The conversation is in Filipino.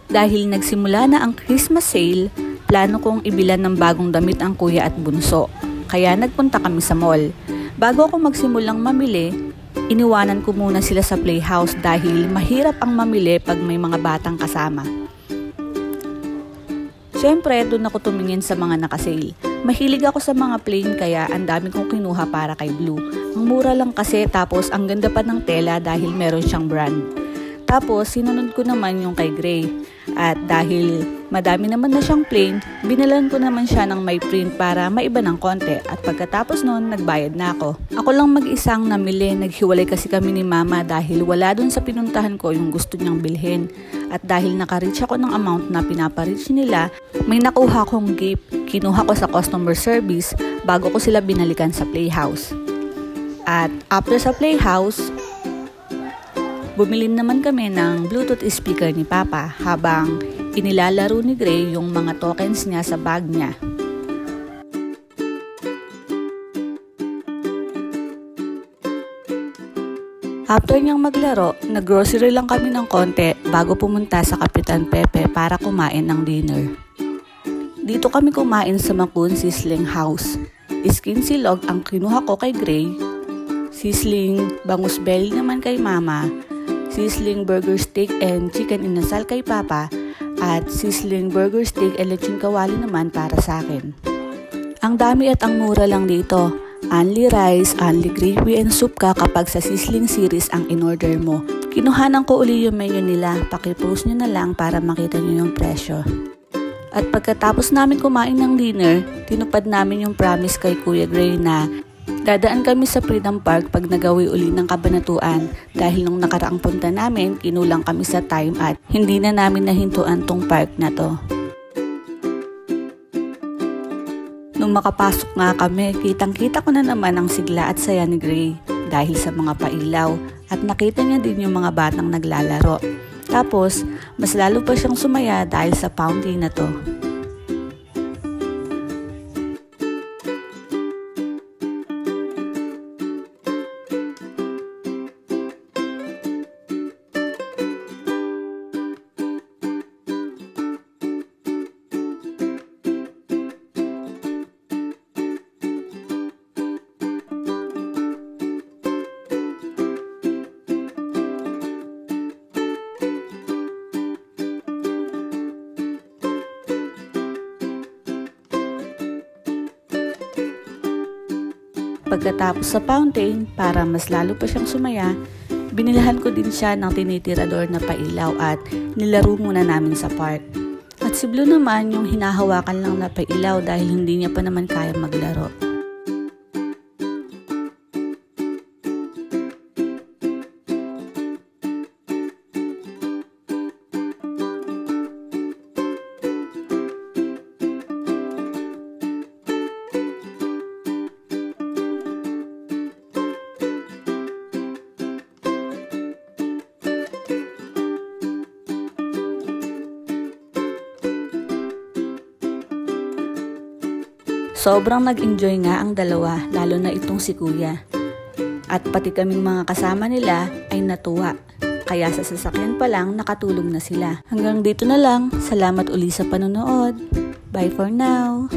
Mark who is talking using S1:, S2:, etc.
S1: Dahil nagsimula na ang Christmas sale, plano kong ibilan ng bagong damit ang kuya at bunso. Kaya nagpunta kami sa mall. Bago ako magsimulang mamili, iniwanan ko muna sila sa playhouse dahil mahirap ang mamili pag may mga batang kasama. Siyempre, doon ako tumingin sa mga nakasale. Mahilig ako sa mga plain kaya ang dami kong kinuha para kay Blue. Ang mura lang kasi tapos ang ganda pa ng tela dahil meron siyang brand. Tapos sinunod ko naman yung kay Gray. At dahil madami naman na siyang plain, binalan ko naman siya ng may print para maiba ng konti. At pagkatapos noon, nagbayad na ako. Ako lang mag-isang namili, naghiwalay kasi kami ni Mama dahil wala dun sa pinuntahan ko yung gusto niyang bilhin. At dahil naka-reach ako ng amount na pinapareach nila, may nakuha kong gift. Kinuha ko sa customer service bago ko sila binalikan sa playhouse. At after sa playhouse, bumili naman kami ng Bluetooth speaker ni Papa habang inilalaro ni Gray yung mga tokens niya sa bag niya. After niyang maglaro, nag-grocery lang kami ng konti bago pumunta sa Kapitan Pepe para kumain ng dinner. Dito kami kumain sa Makun Sizzling House. Skin silog ang kinuha ko kay Gray, sizzling bangus belly naman kay Mama, sizzling burger steak and chicken inasal kay Papa, at sizzling burger steak and lechon kawali naman para sa akin. Ang dami at ang mura lang dito. Only rice, only gravy and soup ka kapag sa sizzling series ang in-order mo. Kinuhanan ko uli yung menu nila, pakipost nyo na lang para makita nyo yung presyo. At pagkatapos namin kumain ng dinner, tinupad namin yung promise kay Kuya Gray na dadaan kami sa Freedom Park pag nagawi uli ng Kabanatuan dahil nung nakaraang punta namin, kinulang kami sa time at hindi na namin nahintuan tong park na to. Nung makapasok nga kami, kitang-kita ko na naman ang sigla at saya ni Gray dahil sa mga pailaw at nakita niya din yung mga batang naglalaro. Tapos, mas lalo pa siyang sumaya dahil sa fountain na to. Pagkatapos sa fountain, para mas lalo pa siyang sumaya, binilhan ko din siya ng tinitirador na pailaw at nilaro muna namin sa park. At si Blue naman yung hinahawakan lang na pailaw dahil hindi niya pa naman kaya maglaro. Sobrang nag-enjoy nga ang dalawa, lalo na itong si Kuya. At pati kaming mga kasama nila ay natuwa. Kaya sa sasakyan pa lang nakatulog na sila. Hanggang dito na lang. Salamat uli sa panonood. Bye for now.